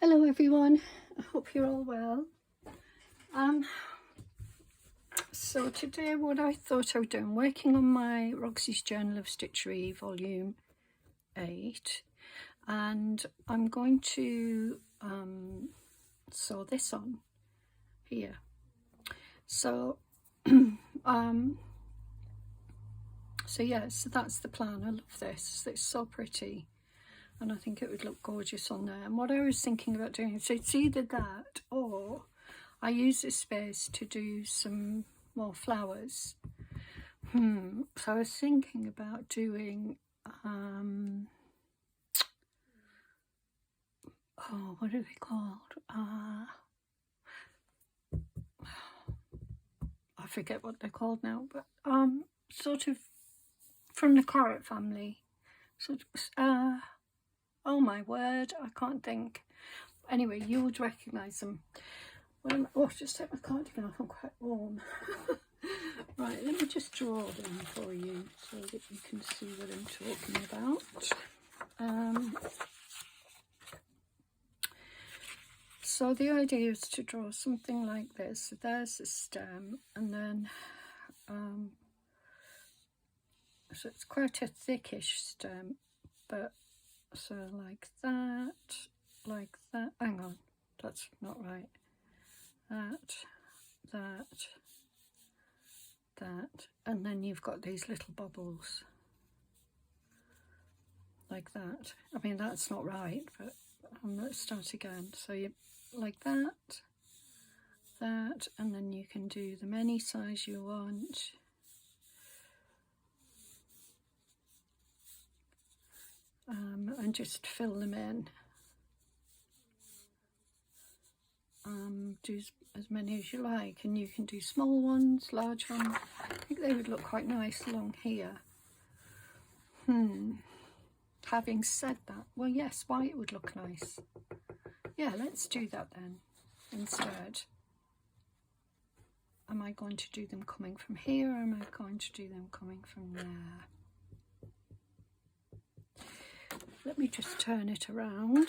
Hello everyone, I hope you're all well. So today what I thought I would do, I'm working on my Roxy's Journal of Stitchery volume 8, and I'm going to sew this on here. So so that's the plan. I love this, it's so pretty. And I think it would look gorgeous on there. And what I was thinking about doing, so it's either that or I use this space to do some more flowers. So I was thinking about doing, what are they called? I forget what they're called now, but sort of from the carrot family. Sort of, oh my word, I can't think. Anyway, you would recognise them. Just take my cardigan off, I'm quite warm. Right, let me just draw them for you so that you can see what I'm talking about. So the idea is to draw something like this. So there's the stem, and then so it's quite a thickish stem, but so like that, hang on, that's not right, that, and then you've got these little bubbles like that. I mean, that's not right, but let's start again. So you like that, and then you can do them any size you want. And just fill them in. Do as many as you like, and you can do small ones, large ones. I think they would look quite nice along here. Having said that, well, yes, white would look nice. Yeah, let's do that then instead. Am I going to do them coming from here, or am I going to do them coming from there? Let me just turn it around.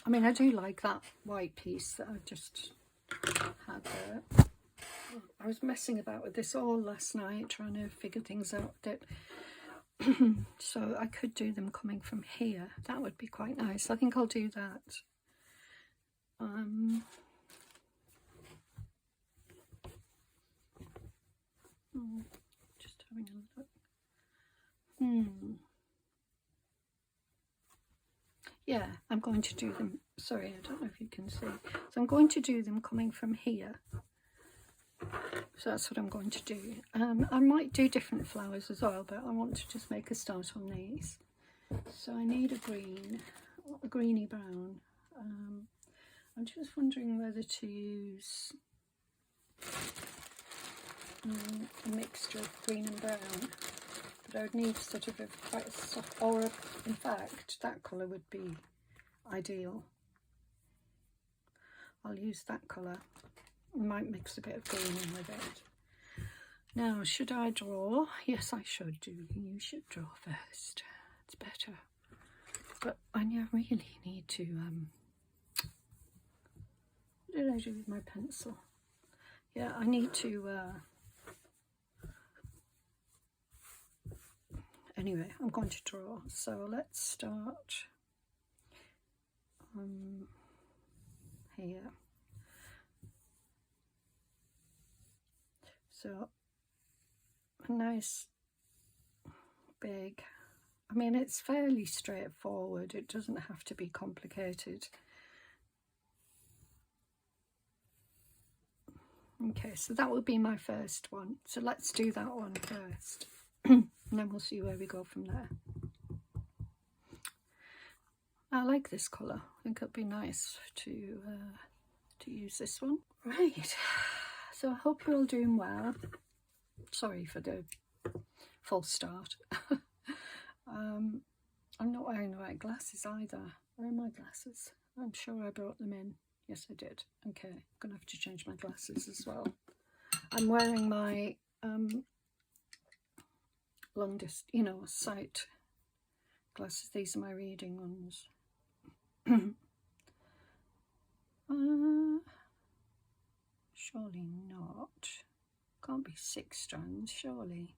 I mean, I do like that white piece that I just had there. I was messing about with this all last night, trying to figure things out with it. So I could do them coming from here. That would be quite nice. I think I'll do that. Just having a look. Yeah, I'm going to do them, sorry, I don't know if you can see. So I'm going to do them coming from here. So that's what I'm going to do. I might do different flowers as well, but I want to just make a start on these. So I need a green, a greeny brown. I'm just wondering whether to use a mixture of green and brown. But I would need sort of quite a soft, or in fact, that colour would be ideal. I'll use that colour. I might mix a bit of green in with it. Now, should I draw? Yes, I should do. You should draw first. It's better. But I really need to, what did I do with my pencil? Yeah, I need to, anyway, I'm going to draw. So let's start here. So a nice big, I mean, it's fairly straightforward. It doesn't have to be complicated. Okay, so that will be my first one. So let's do that one first. And then we'll see where we go from there. I like this colour. I think it'll be nice to use this one. Right, so I hope you're all doing well. Sorry for the false start. I'm not wearing the right glasses either. Where are my glasses? I'm sure I brought them in. Yes, I did. Okay, I'm going to have to change my glasses as well. I'm wearing my sight glasses. These are my reading ones. Surely not. Can't be 6 strands, surely.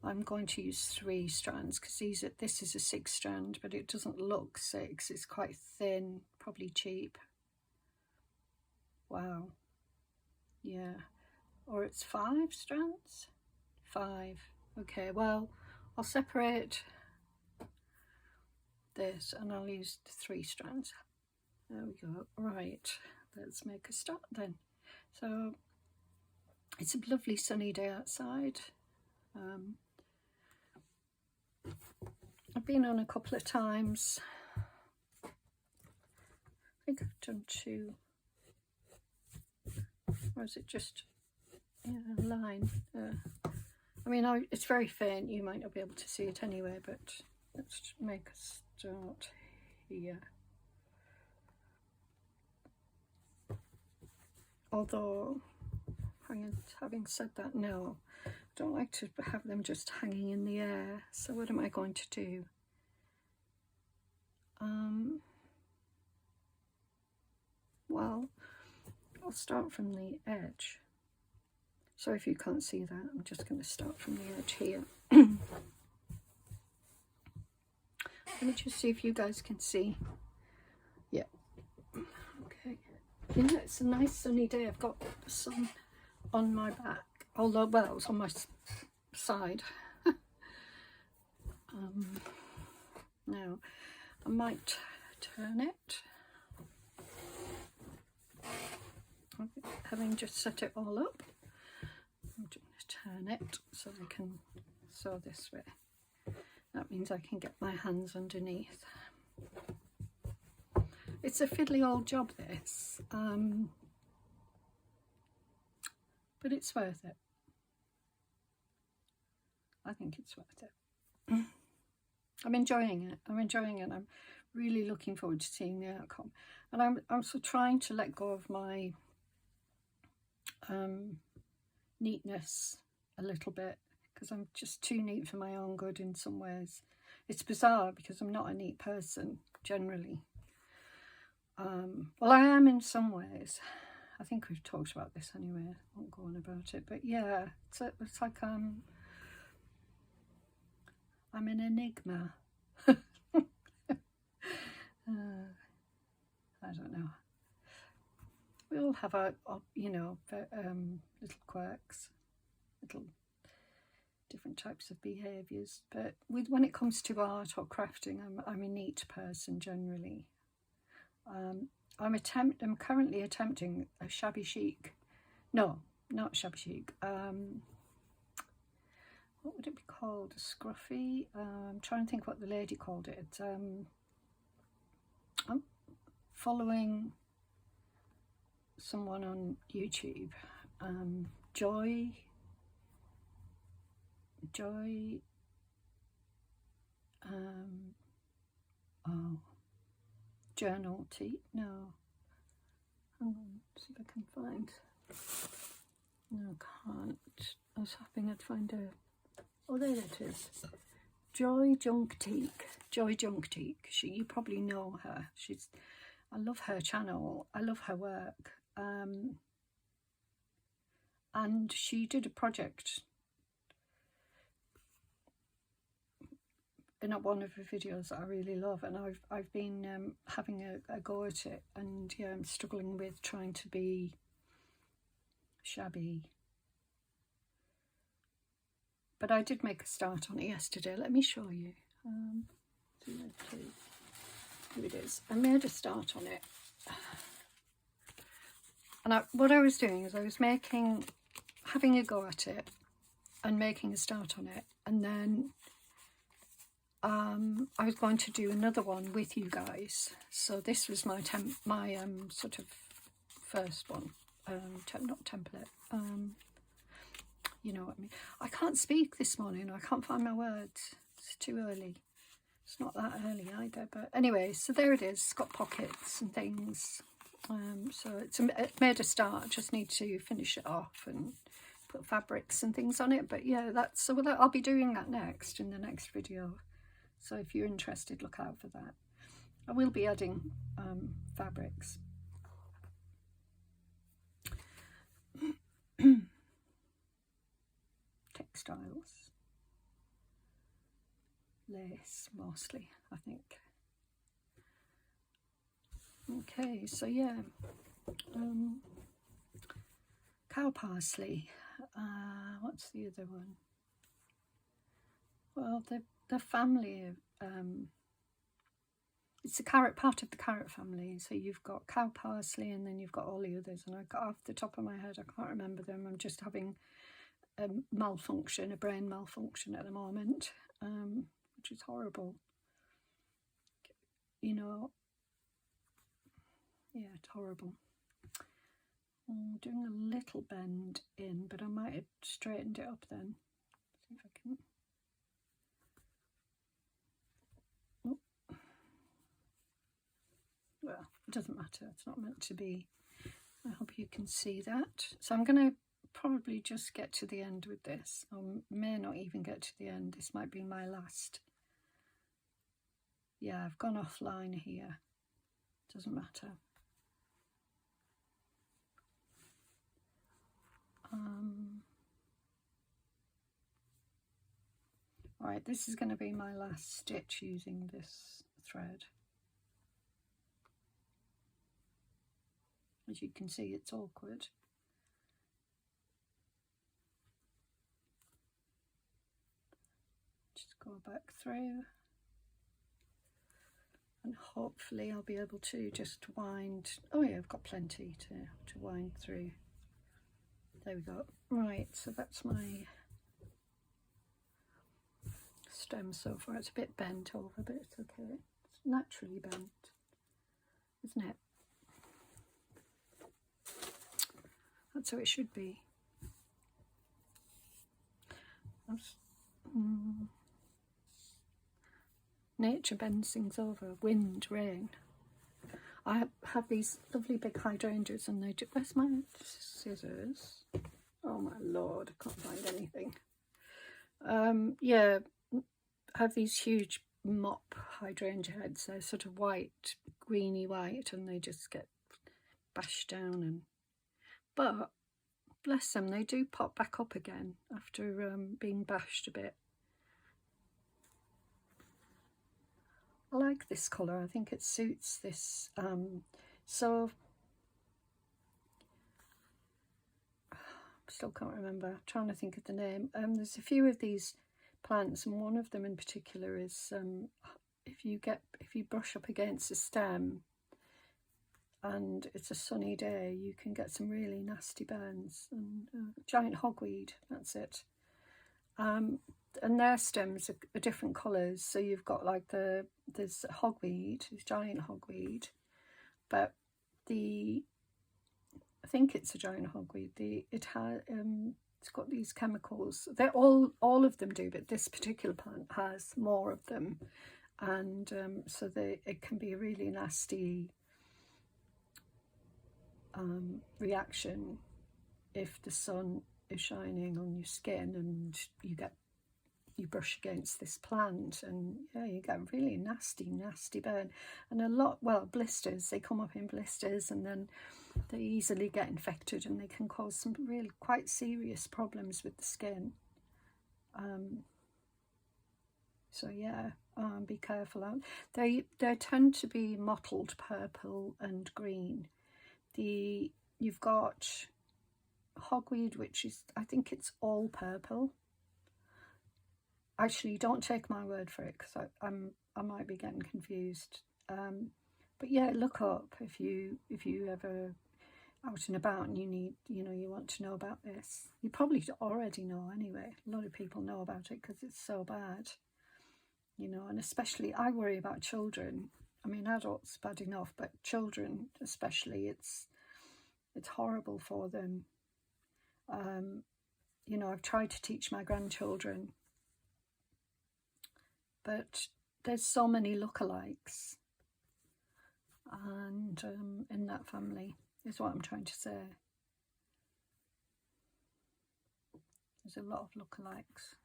I'm going to use 3 strands because this is a 6 strand, but it doesn't look 6. It's quite thin, probably cheap. Wow. Yeah. Or it's 5 strands? 5. Okay, well, I'll separate this and I'll use the 3 strands. There we go. Right, let's make a start then. So it's a lovely sunny day outside. I've been on a couple of times. I think I've done 2. Or is it just a line? I mean, it's very faint. You might not be able to see it anyway, but let's make a start here. Although, having said that, no, I don't like to have them just hanging in the air. So what am I going to do? Well, I'll start from the edge. So if you can't see that, I'm just going to start from the edge here. Let me just see if you guys can see. Yeah. Okay. Yeah, it's a nice sunny day. I've got the sun on my back. Although, well, it's on my side. Now, I might turn it. Having just set it all up, I'm just going to turn it so I can sew this way. That means I can get my hands underneath. It's a fiddly old job, this, but it's worth it. I think it's worth it. I'm enjoying it. I'm really looking forward to seeing the outcome. And I'm also trying to let go of my neatness a little bit, because I'm just too neat for my own good in some ways. It's bizarre because I'm not a neat person generally. Well, I am in some ways. I think we've talked about this anyway. I won't go on about it, but yeah, it's like I'm an enigma. I don't know. We all have our little quirks, little different types of behaviours. But when it comes to art or crafting, I'm a neat person generally. I'm currently attempting a shabby chic. No, not shabby chic. What would it be called? A scruffy? I'm trying to think what the lady called it. I'm following someone on YouTube, Joy, journal tea, no, hang on, see if I can find, no, I can't, I was hoping I'd find her, oh, there it is, Joy Junkteek, you probably know her, I love her channel, I love her work. And she did a project in one of her videos that I really love, and I've been having a go at it, and yeah, I'm struggling with trying to be shabby. But I did make a start on it yesterday. Let me show you. Here it is. I made a start on it. And what I was doing is I was having a go at it and making a start on it, and then I was going to do another one with you guys. So this was my sort of first one, not template. You know what I mean. I can't speak this morning. I can't find my words. It's too early. It's not that early either. But anyway, so there it is. It's got pockets and things. So it made a start. I just need to finish it off and put fabrics and things on it. But yeah, I'll be doing that next in the next video. So if you're interested, look out for that. I will be adding fabrics. Textiles. Lace mostly, I think. Okay, so yeah, cow parsley. What's the other one? Well, the family of it's a carrot, part of the carrot family. So you've got cow parsley, and then you've got all the others. And I got off the top of my head, I can't remember them. I'm just having a malfunction, a brain malfunction at the moment, which is horrible. You know, yeah, it's horrible. I'm doing a little bend in, but I might have straightened it up then. See if I can. Oh. Well, it doesn't matter. It's not meant to be. I hope you can see that. So I'm going to probably just get to the end with this. I may not even get to the end. This might be my last. Yeah, I've gone offline here. Doesn't matter. Right, this is going to be my last stitch using this thread. As you can see, it's awkward. Just go back through, and hopefully I'll be able to just wind. Oh yeah, I've got plenty to wind through. There we go. Right, so that's my stem so far. It's a bit bent over, but it's okay. It's naturally bent, isn't it? That's how it should be. Nature bends things over. Wind, rain. I have these lovely big hydrangeas, and they do. Where's my scissors? Oh my lord, I can't find anything. Yeah, I have these huge mop hydrangea heads. They're sort of white, greeny white, and they just get bashed down. And but bless them, they do pop back up again after being bashed a bit. I like this colour. I think it suits this. So still can't remember. I'm trying to think of the name. There's a few of these plants, and one of them in particular is if you brush up against a stem and it's a sunny day, you can get some really nasty burns. And giant hogweed, that's it. And their stems are different colours. So you've got like there's hogweed, there's giant hogweed, but I think it's a giant hogweed. It's got these chemicals. They're all of them do, but this particular plant has more of them, and so it can be a really nasty reaction if the sun is shining on your skin and you brush against this plant, and yeah, you get a really nasty burn, and a lot, well, blisters. They come up in blisters, and then they easily get infected, and they can cause some really quite serious problems with the skin. So yeah, be careful. They tend to be mottled purple and green. You've got hogweed, which is, I think it's all purple. Actually, don't take my word for it, because I might be getting confused. But yeah, look up if you ever out and about and you want to know about this. You probably already know anyway. A lot of people know about it because it's so bad, and especially I worry about children. I mean, adults bad enough, but children especially, it's horrible for them. I've tried to teach my grandchildren, but there's so many lookalikes, and in that family is what I'm trying to say. There's a lot of lookalikes.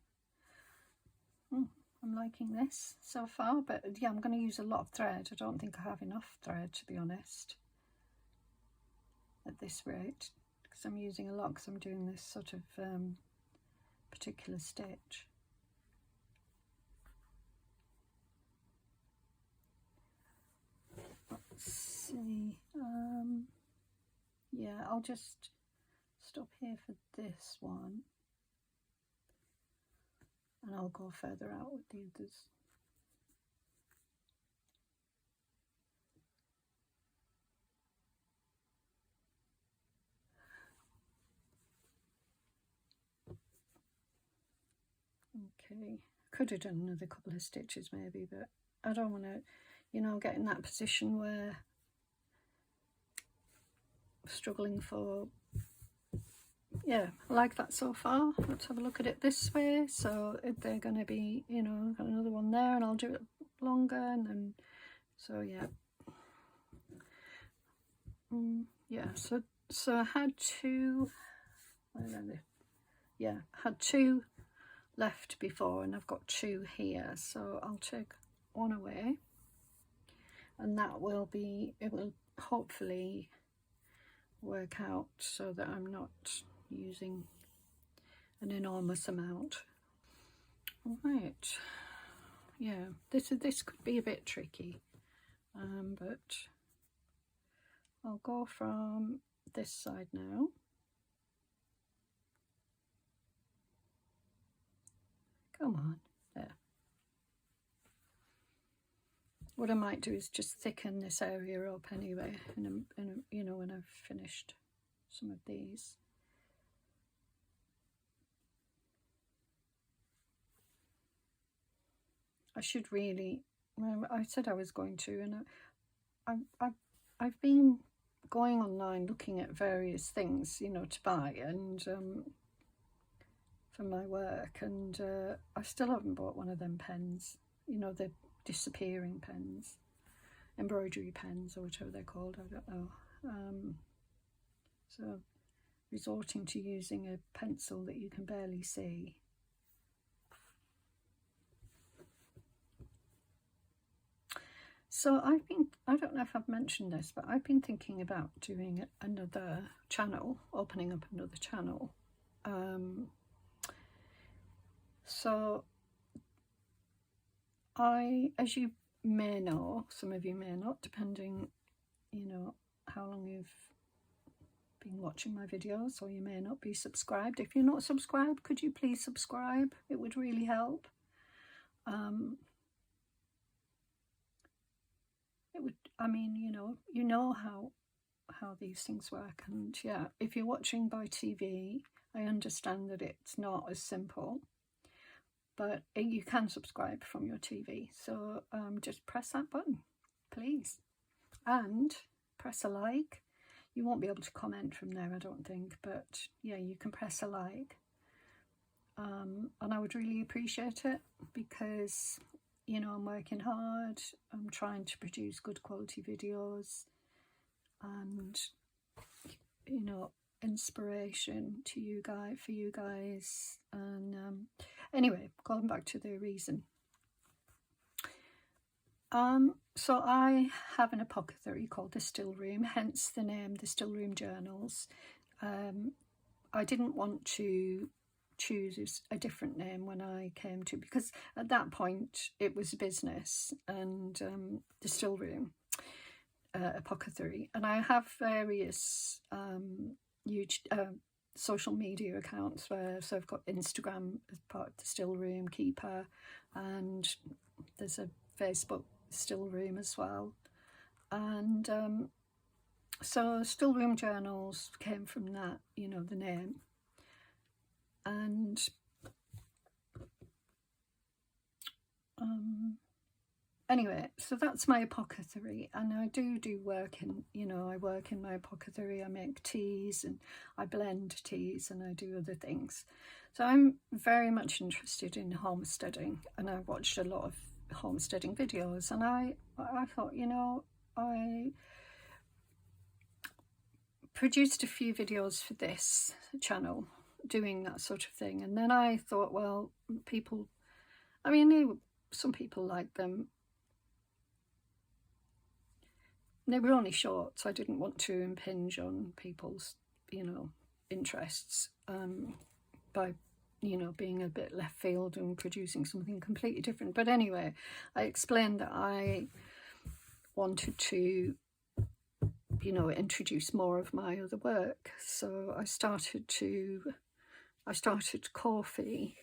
I'm liking this so far, but yeah, I'm going to use a lot of thread. I don't think I have enough thread, to be honest, at this rate, because I'm using a lot, because I'm doing this sort of particular stitch. Let's see, yeah, I'll just stop here for this one, and I'll go further out with the others. Okay, could have done another couple of stitches maybe, but I don't want to, you know, get in that position where I'm struggling for, yeah, I like that so far. Let's have a look at it this way. So if they're going to be, you know, got another one there, and I'll do it longer, and then, so yeah. Yeah, so I had two, yeah, I had two left before, and I've got two here, so I'll take one away, and that will be, it will hopefully work out so that I'm not using an enormous amount. All right, yeah, this could be a bit tricky, but I'll go from this side now. Come on, there. What I might do is just thicken this area up anyway, you know, when I've finished some of these. I should really, well, I said I was going to, and I've been going online looking at various things, you know, to buy, and for my work, and I still haven't bought one of them pens, you know, the disappearing pens, embroidery pens, or whatever they're called, I don't know. So resorting to using a pencil that you can barely see. So I've been, I don't know if I've mentioned this, but I've been thinking about doing another channel, opening up another channel. So as you may know, some of you may not, depending, you know, how long you've been watching my videos, or you may not be subscribed. If you're not subscribed, could you please subscribe? It would really help. It would, I mean, you know how these things work, and yeah, if you're watching by TV, I understand that it's not as simple, but you can subscribe from your TV. So just press that button, please, and press a like. You won't be able to comment from there, I don't think, but yeah, you can press a like, and I would really appreciate it, because, you know, I'm working hard, I'm trying to produce good quality videos, and, you know, inspiration to you guys, for you guys. And anyway, going back to the reason, so I have an apothecary called the Still Room, hence the name, the Still Room Journals. I didn't want to choose a different name when I came to, because at that point it was a business, and the Still Room apothecary, and I have various huge social media accounts where, so I've got Instagram as part of the Still Room Keeper, and there's a Facebook Still Room as well, and so Still Room Journals came from that, you know, the name. And anyway, so that's my apothecary, and I do work in, you know, I work in my apothecary. I make teas, and I blend teas, and I do other things. So I'm very much interested in homesteading, and I watched a lot of homesteading videos, and I thought, you know, I produced a few videos for this channel doing that sort of thing, and then I thought, well, people, I mean, some people like them. They were only short, so I didn't want to impinge on people's, you know, interests by, you know, being a bit left field and producing something completely different. But anyway, I explained that I wanted to, you know, introduce more of my other work. So I started Ko-fi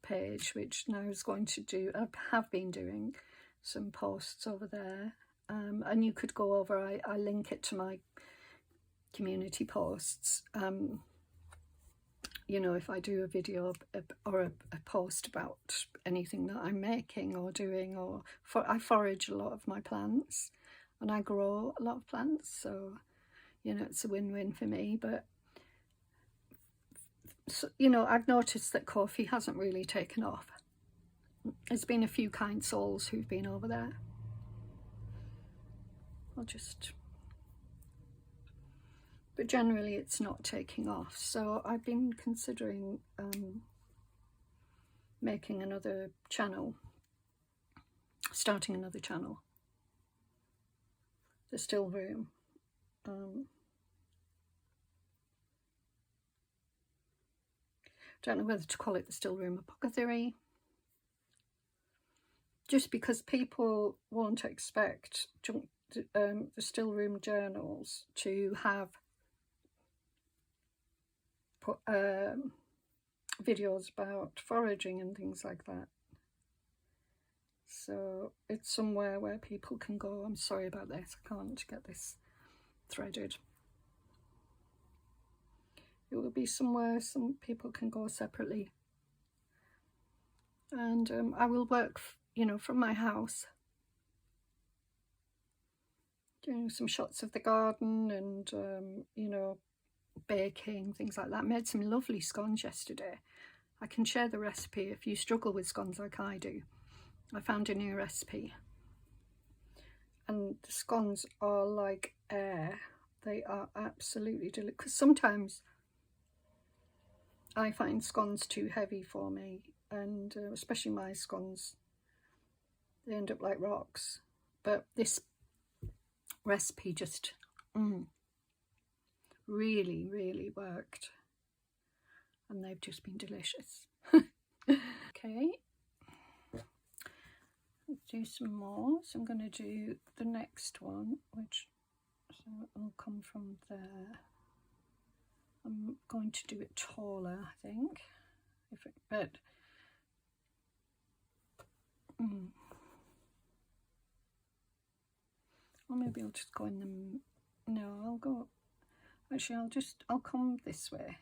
page, which now is going to do, I have been doing some posts over there. And you could go over, I link it to my community posts. You know, if I do a video or a post about anything that I'm making or doing, or I forage a lot of my plants and I grow a lot of plants. So, you know, it's a win-win for me. But, so, you know, I've noticed that Ko-fi hasn't really taken off. There's been a few kind souls who've been over there. But generally it's not taking off. So I've been considering making another channel, starting another channel, the Still Room. Don't know whether to call it the Still Room Apothecary, just because people won't expect the Still Room journals to have videos about foraging and things like that. So it's somewhere where people can go. I'm sorry about this, I can't get this threaded. It will be somewhere some people can go separately. And I will work, you know, from my house, doing some shots of the garden and, you know, baking, things like that. I made some lovely scones yesterday. I can share the recipe if you struggle with scones like I do. I found a new recipe. And the scones are like air. They are absolutely delicious. Because sometimes I find scones too heavy for me. And especially my scones, they end up like rocks. But this recipe just really, really worked. And they've just been delicious. Okay. Let's do some more. So I'm going to do the next one, which will come from there. I'm going to do it taller, I think. Or maybe I'll just go in the, no, I'll go, actually I'll come this way.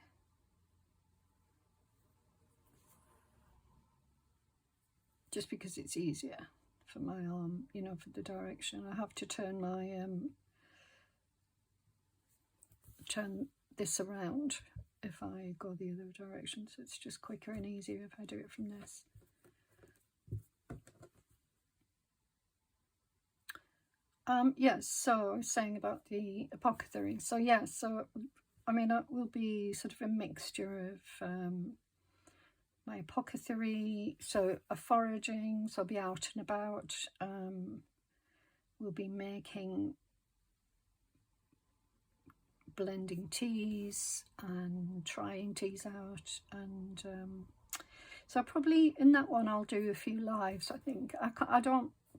Just because it's easier for my arm, you know, for the direction. I have to turn my, turn this around if I go the other direction. So it's just quicker and easier if I do it from this. Yes, so I was saying about the apothecary. So yeah, so I mean, it will be sort of a mixture of my apothecary, so a foraging, so I'll be out and about. We'll be making, blending teas and trying teas out, and so probably in that one I'll do a few lives. I think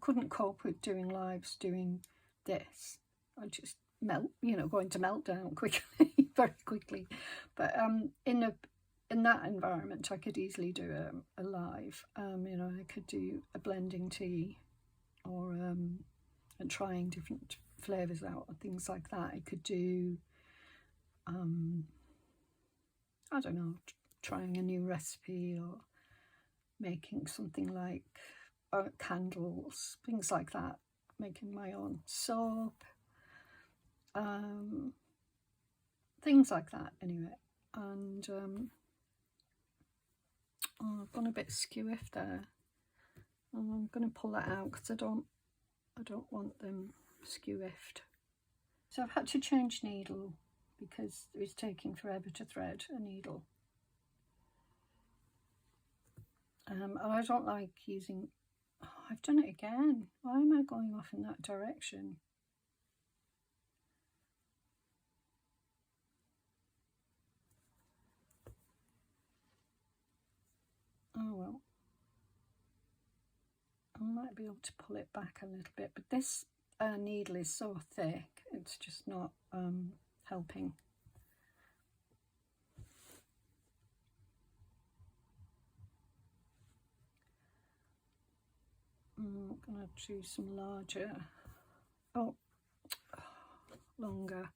couldn't cope with doing lives doing this. I just going to melt down quickly, very quickly. But in that environment, I could easily do a live. I could do a blending tea, or and trying different flavors out and things like that. I could do, I don't know, trying a new recipe, or making something like candles, things like that, making my own soap, things like that anyway. And I've gone a bit skewiff there. I'm going to pull that out because I don't want them skewiffed. So I've had to change needle because it was taking forever to thread a needle. And I don't like using I've done it again. Why am I going off in that direction? Oh well. I might be able to pull it back a little bit, but this needle is so thick, it's just not helping. I'm going to choose some larger, longer.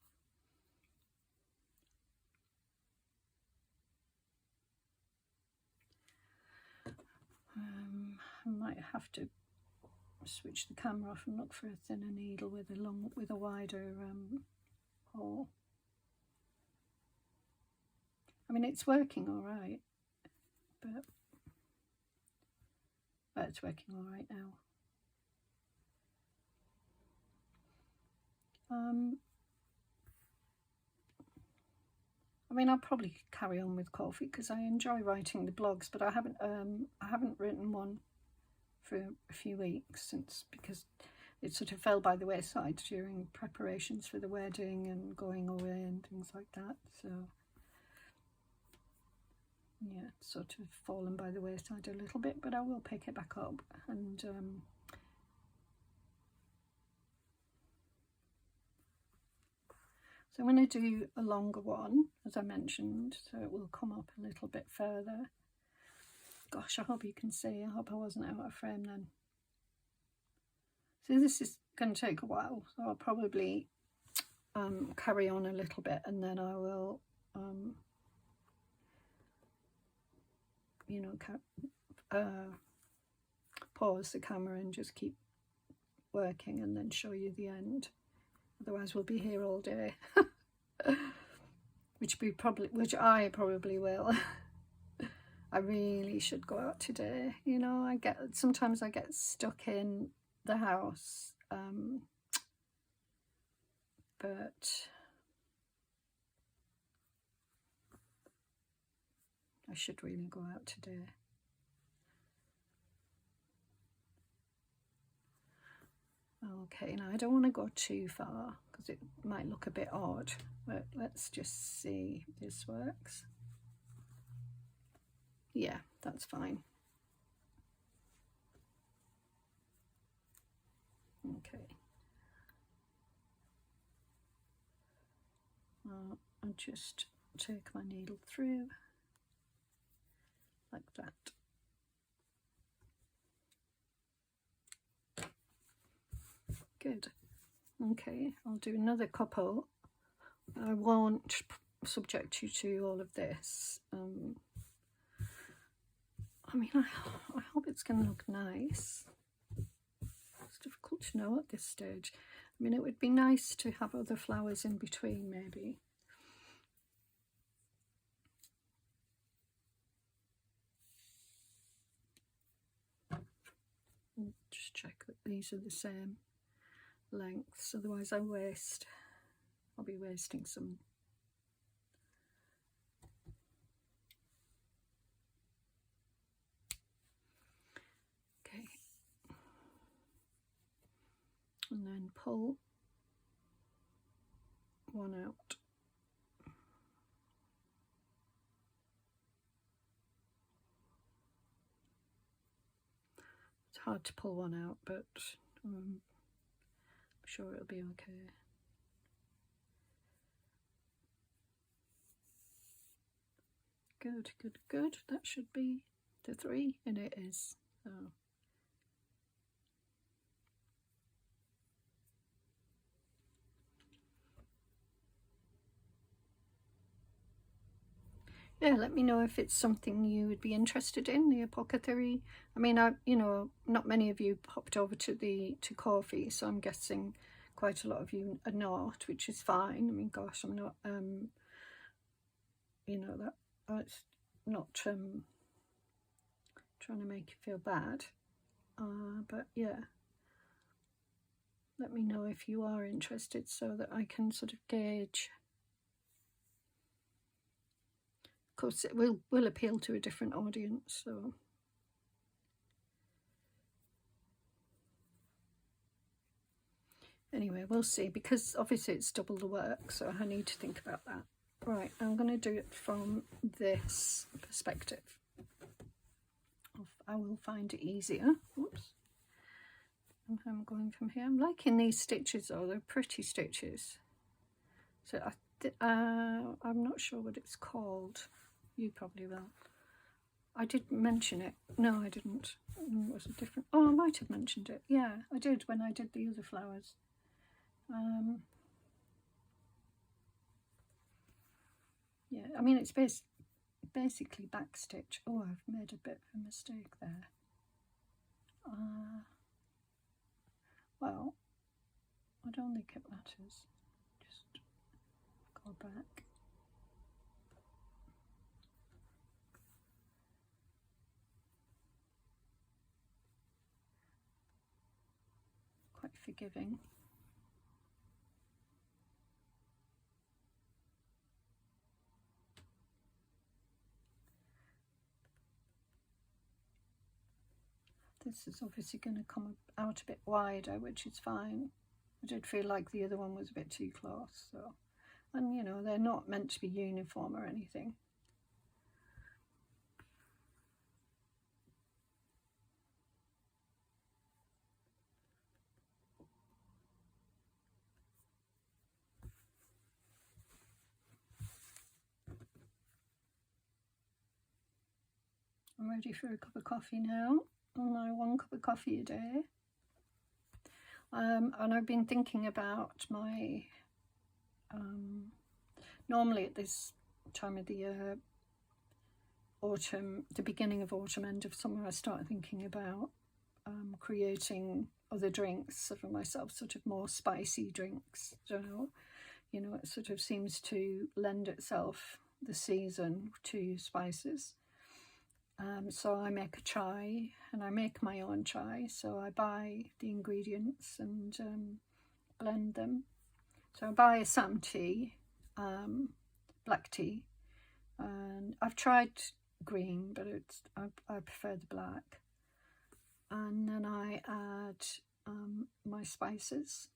I might have to switch the camera off and look for a thinner needle with a wider hole. I mean, it's working all right, but it's working all right now. I mean, I'll probably carry on with coffee because I enjoy writing the blogs, but I haven't written one for a few weeks because it sort of fell by the wayside during preparations for the wedding and going away and things like that. So yeah, it's sort of fallen by the wayside a little bit, but I will pick it back up. And so I'm going to do a longer one, as I mentioned, so it will come up a little bit further. Gosh, I hope you can see. I hope I wasn't out of frame then. So this is going to take a while, so I'll probably carry on a little bit, and then I will, you know, pause the camera and just keep working and then show you the end. Otherwise we'll be here all day. which I probably will. I really should go out today. You know, sometimes I get stuck in the house, but I should really go out today. Okay, now I don't want to go too far because it might look a bit odd, but let's just see if this works. Yeah, that's fine. Okay. I'll just take my needle through like that. Good. Okay, I'll do another couple. I won't subject you to all of this. I mean, I hope it's going to look nice. It's difficult to know at this stage. I mean, it would be nice to have other flowers in between, maybe. Just check that these are the same lengths, otherwise I'll be wasting some. Okay, and then pull one out. It's hard to pull one out, but I'm sure it'll be okay. Good, good, good. That should be the 3, and it is. So. Yeah, let me know if it's something you would be interested in, the apothecary. I mean, you know, not many of you popped over to coffee, so I'm guessing quite a lot of you are not, which is fine. I mean, gosh, I'm not, you know, that's not trying to make you feel bad. But yeah, let me know if you are interested so that I can sort of gauge. Of course, it will appeal to a different audience, so. Anyway, we'll see, because obviously it's double the work, so I need to think about that. Right, I'm going to do it from this perspective. I will find it easier. Oops. I'm going from here. I'm liking these stitches though, they're pretty stitches. So I'm not sure what it's called. You probably will. I did mention it. No, I didn't. It was a different... Oh, I might have mentioned it. Yeah, I did when I did the other flowers. Yeah, I mean, it's basically backstitch. Oh, I've made a bit of a mistake there. Well, I don't think it matters. Just go back. Quite forgiving. This is obviously going to come out a bit wider, which is fine. I did feel like the other one was a bit too close, so, and you know, they're not meant to be uniform or anything. I'm ready for a cup of coffee now. My 1 cup of coffee a day. And I've been thinking about my, normally at this time of the year, autumn, the beginning of autumn, end of summer, I start thinking about creating other drinks for myself, sort of more spicy drinks. So, you know, it sort of seems to lend itself, the season, to spices. So I make a chai, and I make my own chai. So I buy the ingredients and blend them. So I buy Assam tea, black tea, and I've tried green, but I prefer the black. And then I add my spices.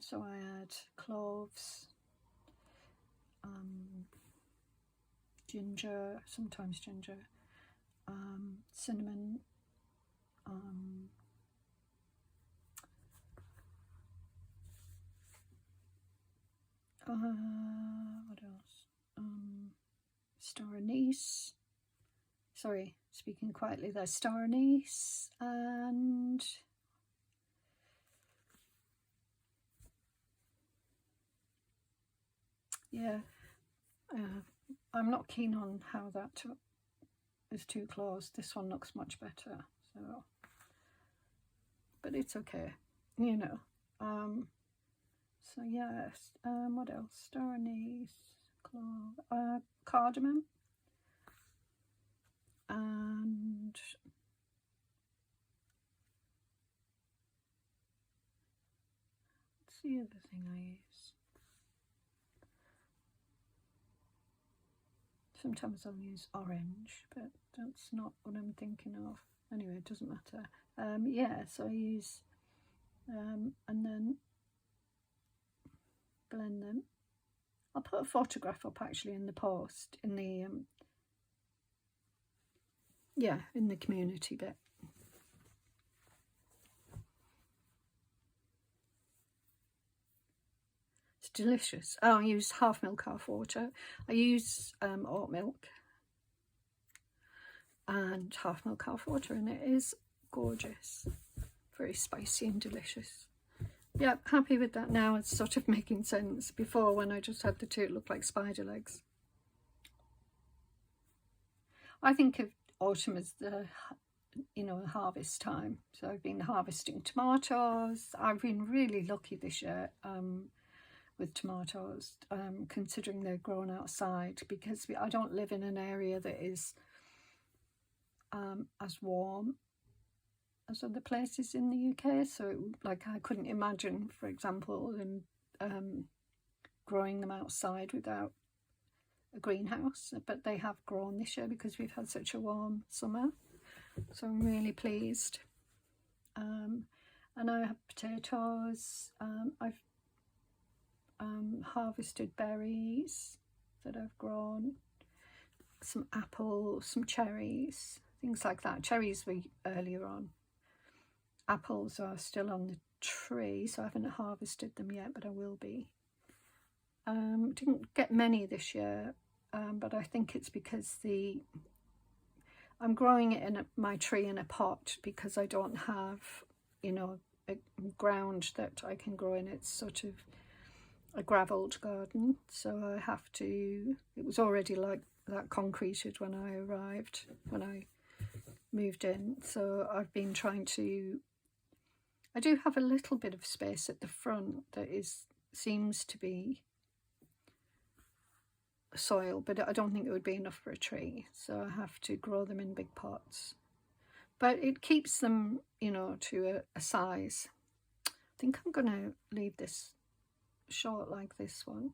So I add cloves, ginger, sometimes ginger, cinnamon, what else? Star anise. Sorry, speaking quietly there. Star anise and yeah. I'm not keen on how that is too close. This one looks much better, so, but it's okay, you know. So yes, what else? Star anise, clove, cardamom, and what's the other thing I use? Sometimes I'll use orange, but that's not what I'm thinking of. Anyway, it doesn't matter. Yeah, so I use, and then blend them. I'll put a photograph up actually in the post, in the, yeah, in the community bit. It's delicious. Oh, I use half milk, half water. I use oat milk and half milk, half water, and it is gorgeous. Very spicy and delicious. Yeah, happy with that now. It's sort of making sense. Before, when I just had the two, it looked like spider legs. I think of autumn as the, you know, harvest time. So I've been harvesting tomatoes. I've been really lucky this year with tomatoes, considering they're grown outside, because I don't live in an area that is as warm as other places in the UK. So like I couldn't imagine, for example, them growing them outside without a greenhouse, but they have grown this year because we've had such a warm summer. So I'm really pleased. And I have potatoes. I've harvested berries that I've grown, some apples, some cherries, things like that. Cherries were earlier on. Apples are still on the tree, so I haven't harvested them yet, but I will be. Didn't get many this year, but I think it's because I'm growing it in my tree in a pot because I don't have, you know, a ground that I can grow in. It's sort of a gravelled garden, so I have to, it was already like that concreted when I arrived, when I moved in, so I've been trying to, I do have a little bit of space at the front that seems to be soil, but I don't think it would be enough for a tree, so I have to grow them in big pots. But it keeps them, you know, to a size. I think I'm going to leave this short like this one.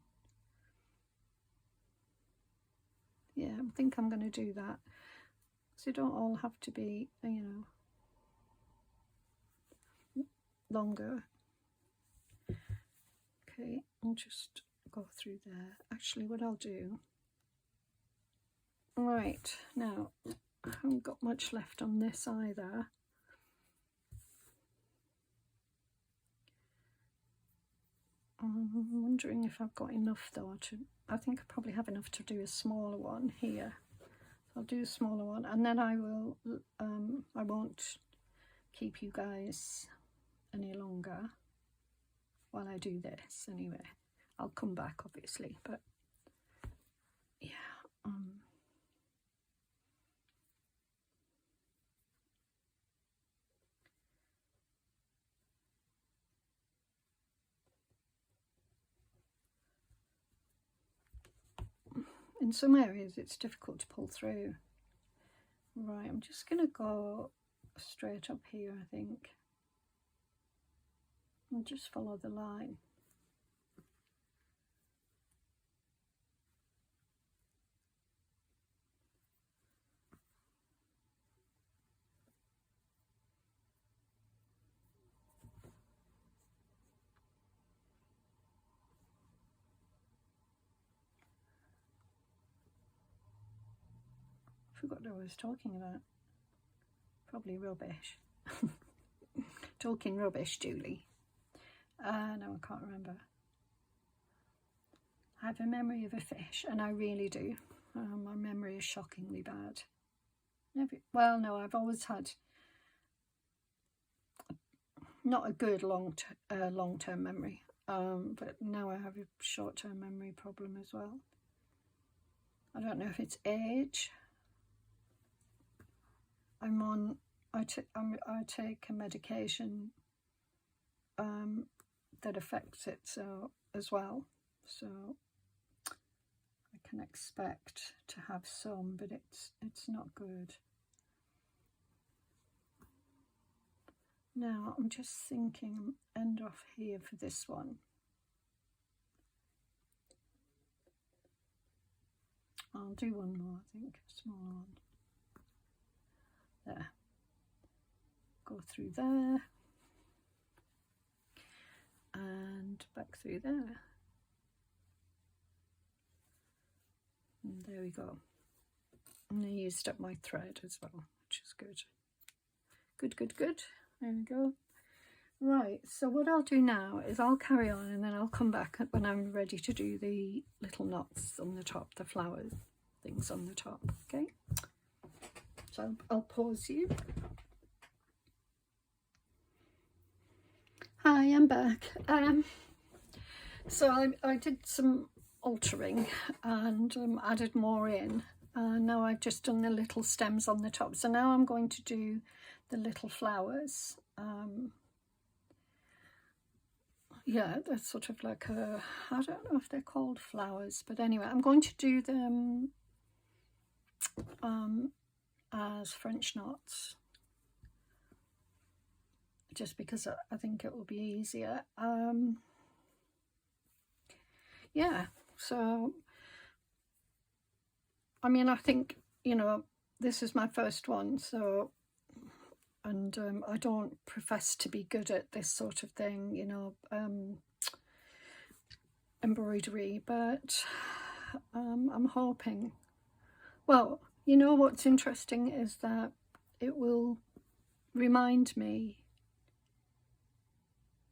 Yeah, I think I'm going to do that. So you don't all have to be, you know, longer. Okay, I'll just go through there. Actually, what I'll do, right, now I haven't got much left on this either. I'm wondering if I've got enough though I think I probably have enough to do a smaller one here. I'll do a smaller one, and then I will, I won't keep you guys any longer while I do this anyway. I'll come back obviously, but yeah. In some areas it's difficult to pull through. Right, I'm just going to go straight up here, I think, and just follow the line. Forgot what I was talking about. Probably rubbish. Talking rubbish, Julie. No, I can't remember. I have a memory of a fish, and I really do. My memory is shockingly bad. Well, no, I've always had not a good long-term memory, but now I have a short-term memory problem as well. I don't know if it's age. I take a medication that affects it so as well, so I can expect to have some, but it's not good. Now I'm just thinking, end off here for this one. I'll do one more, I think, a small one. There. Go through there. And back through there. And there we go. And I used up my thread as well, which is good. Good. There we go. Right, so what I'll do now is I'll carry on, and then I'll come back when I'm ready to do the little knots on the top, the flower things on the top, okay? So I'll pause you. Hi, I'm back. So I did some altering and added more in. Now I've just done the little stems on the top. So now I'm going to do the little flowers. Yeah, they're sort of like I don't know if they're called flowers, but anyway, I'm going to do them as French knots, just because I think it will be easier. Yeah, so I mean, I think, you know, this is my first one, so and I don't profess to be good at this sort of thing, you know, embroidery, but I'm hoping. Well, you know what's interesting is that it will remind me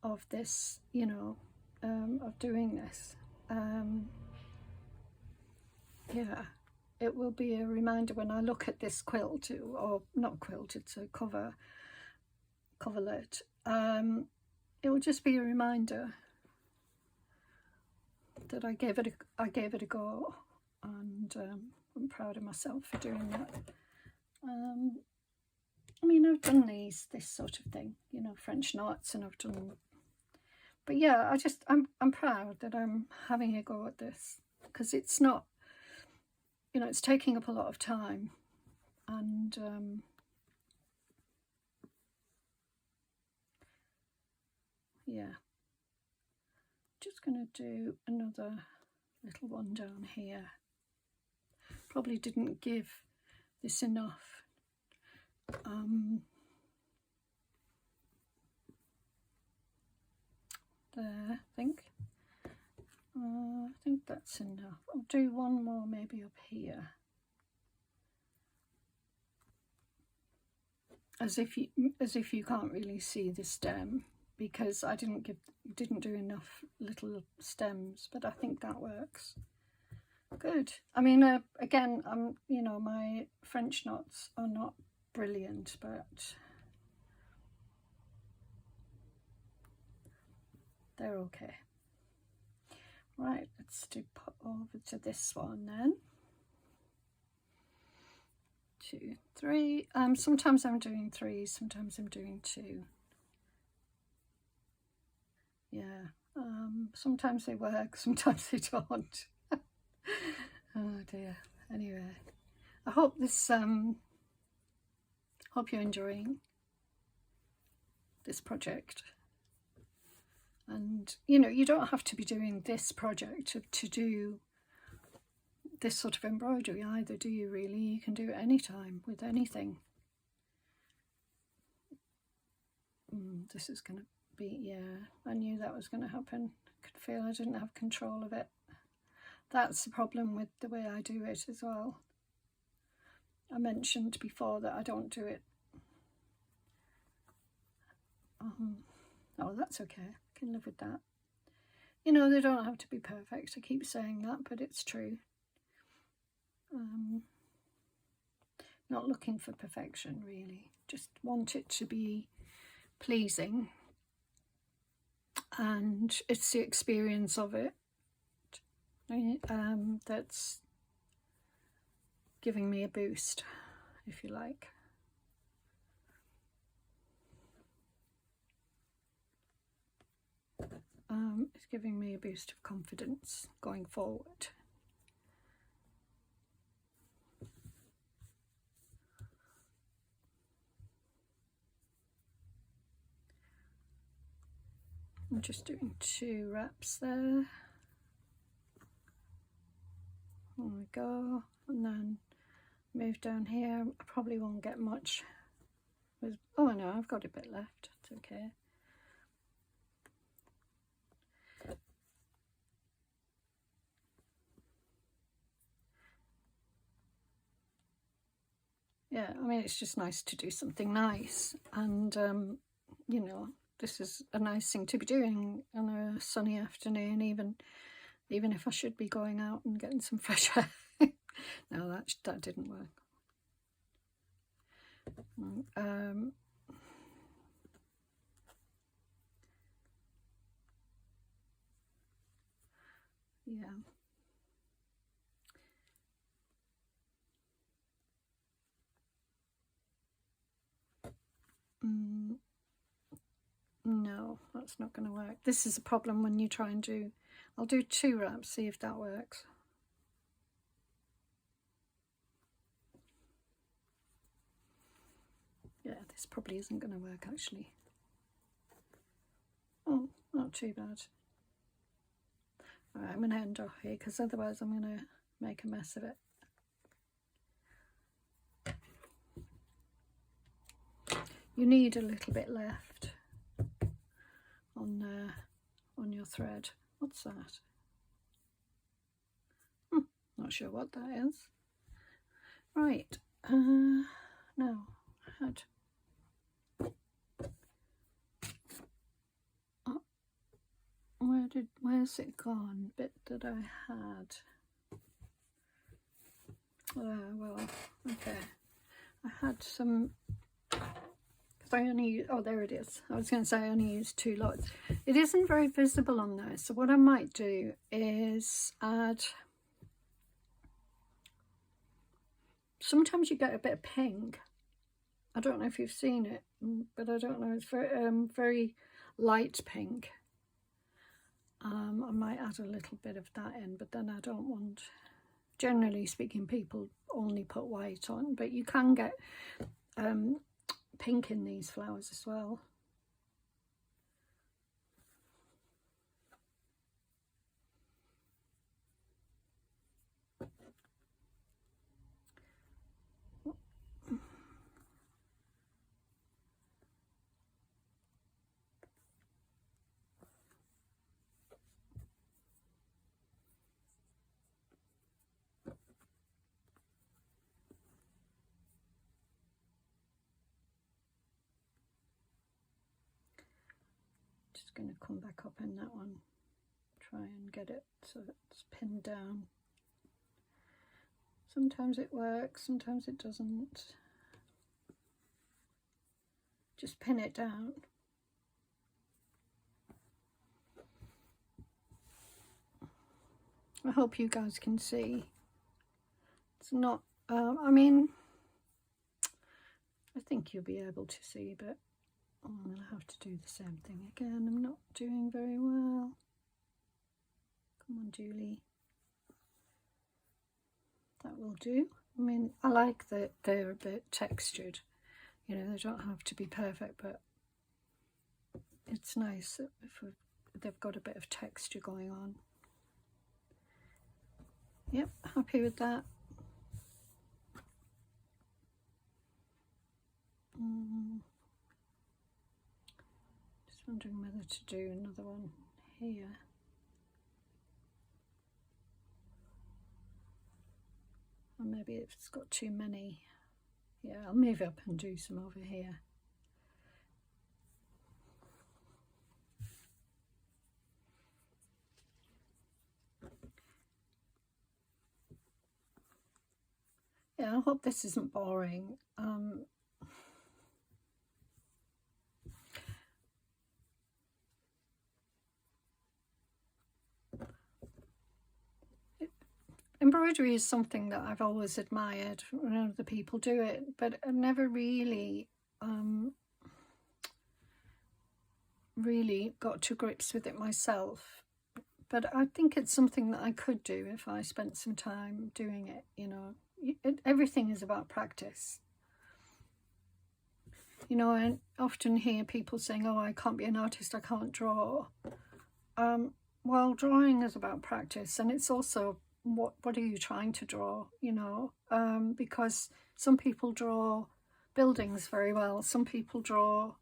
of this, you know, of doing this. Yeah, it will be a reminder when I look at this quilt, or not quilt, it's a coverlet. It will just be a reminder that I gave it a go, and I'm proud of myself for doing that. I mean, I've done this sort of thing, you know, French knots, and I've done, but yeah, I'm proud that I'm having a go at this, because it's not, you know, it's taking up a lot of time, and yeah, just gonna do another little one down here. Probably didn't give this enough there, I think that's enough. I'll do one more maybe up here, as if you can't really see the stem, because I didn't do enough little stems, but I think that works good. I mean, again, you know, my French knots are not brilliant, but they're okay. Right, let's put over to this one then. 2, 3. Sometimes I'm doing 3, sometimes I'm doing 2. Yeah, sometimes they work, sometimes they don't. Oh dear. Anyway, I hope this hope you're enjoying this project. And you know, you don't have to be doing this project to do this sort of embroidery either, do you really? You can do it anytime with anything. This is going to be, yeah, I knew that was going to happen. I could feel I didn't have control of it. That's the problem with the way I do it as well. I mentioned before that I don't do it. Oh, that's okay. I can live with that. You know, they don't have to be perfect. I keep saying that, but it's true. Not looking for perfection, really. Just want it to be pleasing. And it's the experience of it that's giving me a boost, if you like. It's giving me a boost of confidence going forward. I'm just doing 2 wraps there. There we go, and then move down here. I probably won't get much. Oh no, I've got a bit left. It's okay. Yeah, I mean, it's just nice to do something nice, and you know, this is a nice thing to be doing on a sunny afternoon, even if I should be going out and getting some fresh air. No, that didn't work. Yeah. No, that's not going to work. This is a problem when you try and do, I'll do 2 wraps, see if that works. Yeah, this probably isn't going to work actually. Oh, not too bad. Alright, I'm going to end off here because otherwise I'm going to make a mess of it. you need a little bit left on your thread. What's that? Not sure what that is. Right, now I had where's it gone? Bit that I had. Well, okay. I had some, because I only, oh, there it is. I was going to say I only used 2 lots. It isn't very visible on there, so what I might do is add, sometimes you get a bit of pink. I don't know if you've seen it, but I don't know, it's very light pink. I might add a little bit of that in, but then I don't want, generally speaking, people only put white on, but you can get pink in these flowers as well. Just going to come back up in that one, try and get it so it's pinned down. Sometimes it works, sometimes it doesn't. Just pin it down. I hope you guys can see. It's not, I mean, I think you'll be able to see, but I'm going to have to do the same thing again. I'm not doing very well. Come on, Julie. That will do. I mean, I like that they're a bit textured. You know, they don't have to be perfect, but it's nice if they've got a bit of texture going on. Yep, happy with that. Just wondering whether to do another one here. Or maybe it's got too many. Yeah, I'll move up and do some over here. Yeah, I hope this isn't boring. Embroidery is something that I've always admired when other people do it, but I've never really got to grips with it myself. But I think it's something that I could do if I spent some time doing it, you know. Everything is about practice. You know, I often hear people saying, oh, I can't be an artist, I can't draw. Well, drawing is about practice, and it's also what are you trying to draw, you know, because some people draw buildings very well, some people draw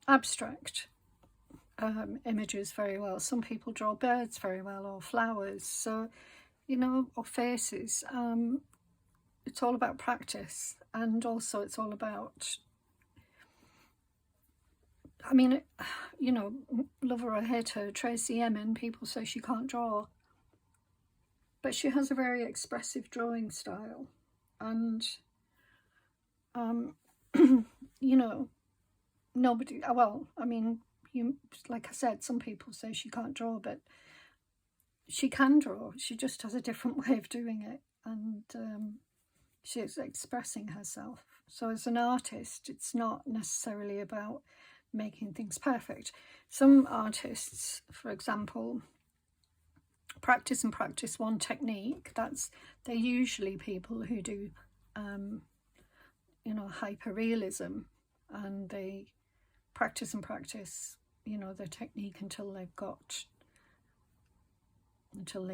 abstract images very well, some people draw birds very well, or flowers, so, you know, or faces. It's all about practice, and also it's all about, I mean, you know, love her or hate her, Tracy Emin, people say she can't draw, but she has a very expressive drawing style, and you know, nobody, well, I mean, like I said, some people say she can't draw, but she can draw. She just has a different way of doing it, and she's expressing herself. So as an artist, it's not necessarily about making things perfect. Some artists, for example, practice and practice one technique. They're usually people who do you know, hyperrealism, and they practice and practice, you know, their technique until they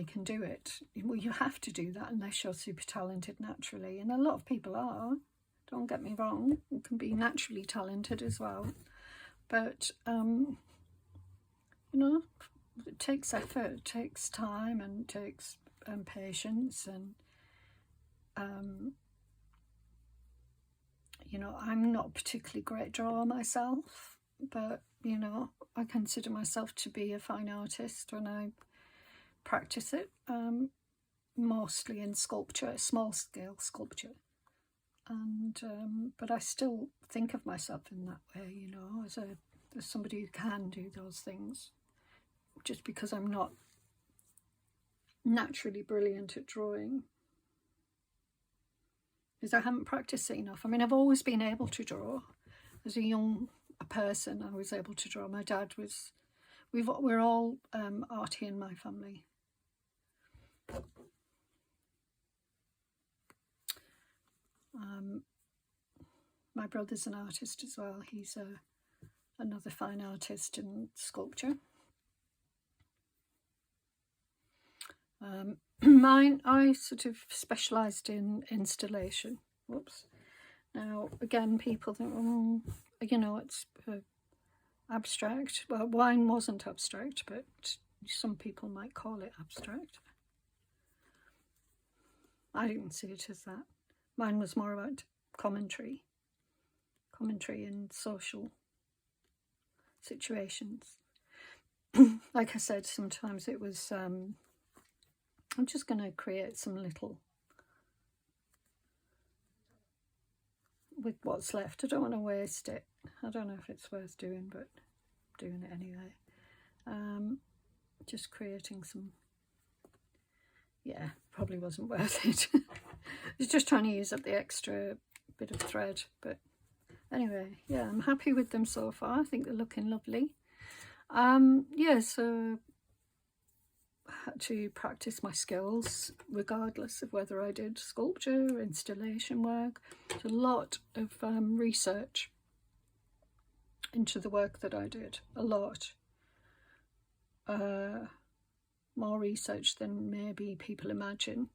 can do it. Well, you have to do that unless you're super talented naturally, and a lot of people are. don't get me wrong, you can be naturally talented as well, but you know, it takes effort, it takes time, and it takes patience, and you know, I'm not a particularly great drawer myself, but you know, I consider myself to be a fine artist when I practice it, mostly in sculpture, small scale sculpture, and but I still think of myself in that way, you know, as somebody who can do those things, just because I'm not naturally brilliant at drawing, because I haven't practiced it enough. I mean, I've always been able to draw. As a young person, I was able to draw. My dad was, we're all arty in my family. My brother's an artist as well. He's another fine artist in sculpture. Mine, I sort of specialised in installation. Whoops. Now, again, people think, oh, you know, it's abstract. Well, wine wasn't abstract, but some people might call it abstract. I didn't see it as that. Mine was more about commentary in social situations. Like I said, sometimes it was, I'm just going to create some little, with what's left. I don't want to waste it. I don't know if it's worth doing, but I'm doing it anyway. Just creating some, yeah, probably wasn't worth it. I was just trying to use up the extra bit of thread, but anyway, yeah, I'm happy with them so far. I think they're looking lovely. Yeah, so I had to practice my skills regardless of whether I did sculpture or installation work. There's a lot of research into the work that I did, a lot. More research than maybe people imagine.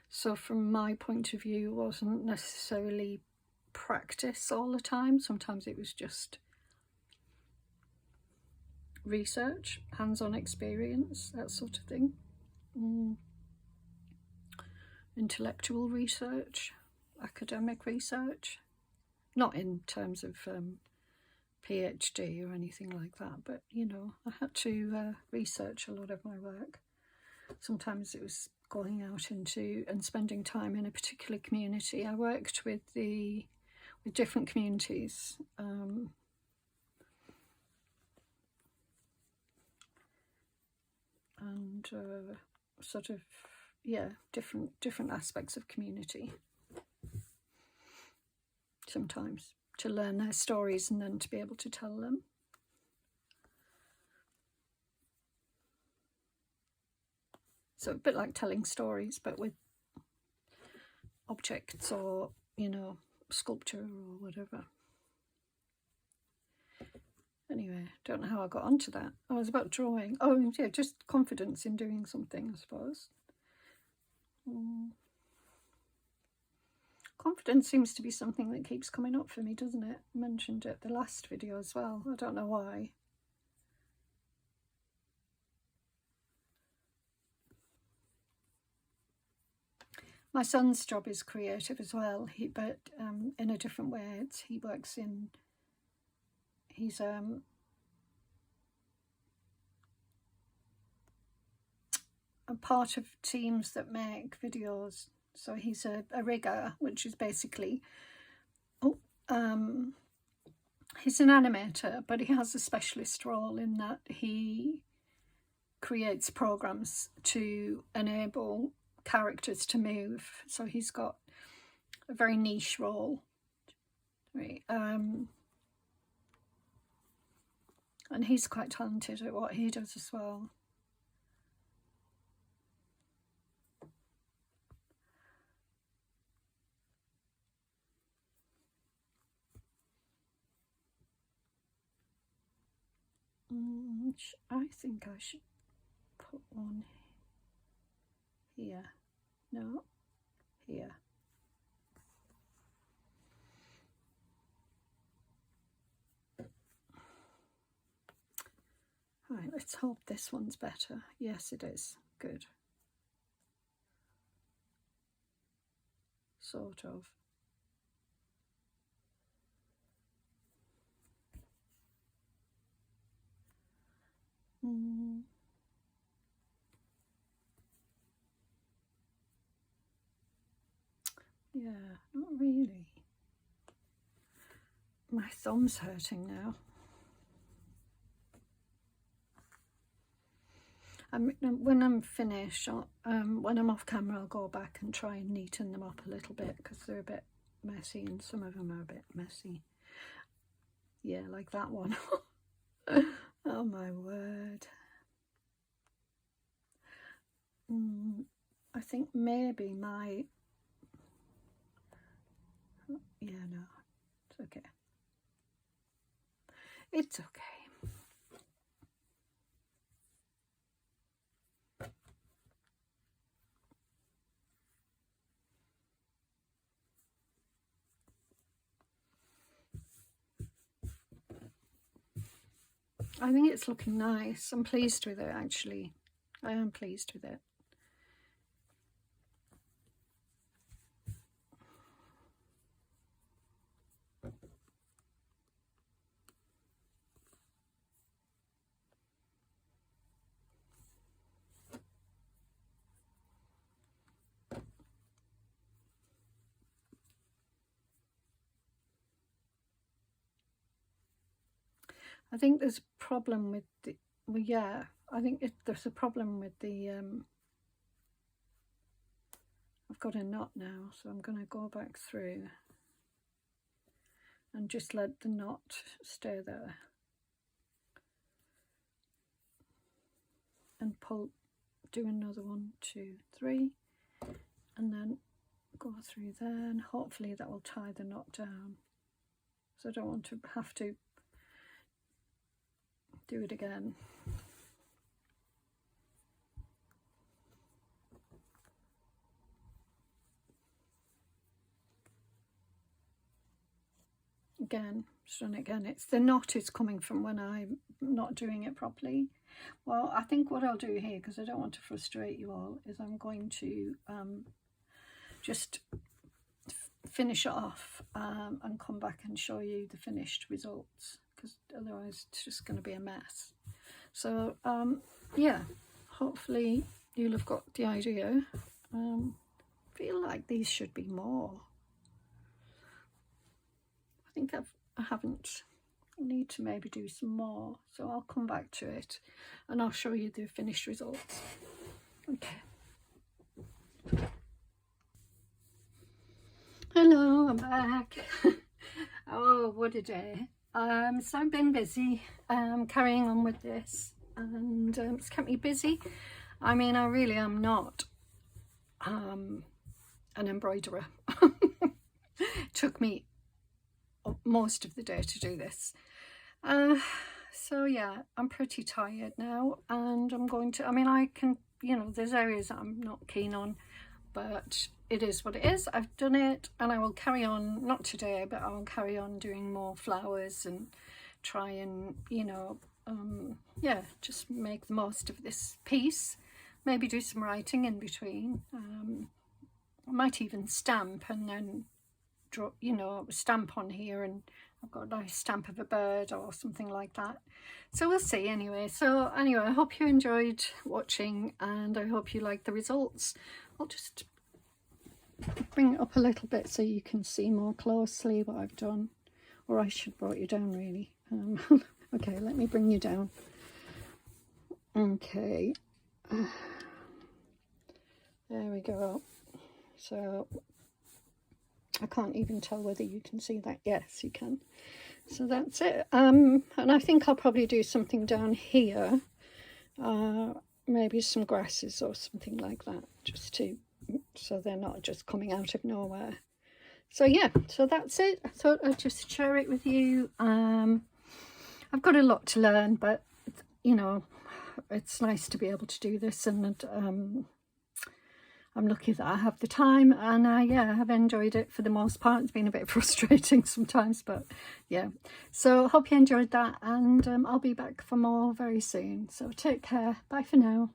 So from my point of view, it wasn't necessarily practice all the time. Sometimes it was just research, hands-on experience, that sort of thing. Intellectual research, academic research, not in terms of PhD or anything like that, but you know, I had to research a lot of my work. Sometimes it was going out into and spending time in a particular community. I worked with different communities, and sort of, yeah, different aspects of community. Sometimes to learn their stories and then to be able to tell them. So a bit like telling stories, but with objects or, you know, sculpture or whatever. Anyway, don't know how I got onto that. I was about drawing. Oh, yeah, just confidence in doing something, I suppose. Confidence seems to be something that keeps coming up for me, doesn't it? I mentioned it the last video as well. I don't know why. My son's job is creative as well, but in a different way. He works in, he's a part of teams that make videos. So he's a rigger, which is basically, he's an animator, but he has a specialist role in that he creates programs to enable characters to move. So he's got a very niche role, right? And he's quite talented at what he does as well. I think I should put one here. No, here. Right, let's hope this one's better. Yes, it is. Good. Sort of. Yeah, not really. My thumb's hurting now. When I'm finished, when I'm off camera, I'll go back and try and neaten them up a little bit because they're a bit messy and some of them are a bit messy. Yeah, like that one. Oh my word. I think maybe my... Yeah, no, it's okay. It's okay. I think it's looking nice. I'm pleased with it, actually. I am pleased with it. I think there's a problem with the... Well, yeah, I think there's a problem with the... I've got a knot now, so I'm going to go back through and just let the knot stay there. And pull, do another 1, 2, 3, and then go through there, and hopefully that will tie the knot down. So I don't want to have to do it again. Just done it again. It's the knot is coming from when I'm not doing it properly. Well, I think what I'll do here, because I don't want to frustrate you all, is I'm going to just finish it off and come back and show you the finished results, because otherwise it's just going to be a mess. So yeah, hopefully you'll have got the idea. Feel like these should be more. I think I haven't. I need to maybe do some more, so I'll come back to it and I'll show you the finished results. Okay. Hello, I'm back. Oh, what a day. So I've been busy carrying on with this, and it's kept me busy. I mean, I really am not an embroiderer. It took me most of the day to do this. So yeah, I'm pretty tired now, and I'm going to, I mean, I can, you know, there's areas that I'm not keen on, but it is what it is. I've done it, and I will carry on, not today, but I will carry on doing more flowers and try and, you know, yeah, just make the most of this piece. Maybe do some writing in between. I might even stamp and then draw, you know, stamp on here, and I've got a nice stamp of a bird or something like that. So we'll see anyway. So anyway, I hope you enjoyed watching, and I hope you like the results. I'll just bring it up a little bit so you can see more closely what I've done, or I should brought you down really. Okay, let me bring you down. Okay, there we go. So I can't even tell whether you can see that. Yes, you can. So that's it. And I think I'll probably do something down here, maybe some grasses or something like that, just to, so they're not just coming out of nowhere. So yeah, so that's it. I thought I'd just share it with you. I've got a lot to learn, but you know, it's nice to be able to do this, and I'm lucky that I have the time, and yeah, I've enjoyed it for the most part. It's been a bit frustrating sometimes, but yeah. So hope you enjoyed that, and I'll be back for more very soon. So take care. Bye for now.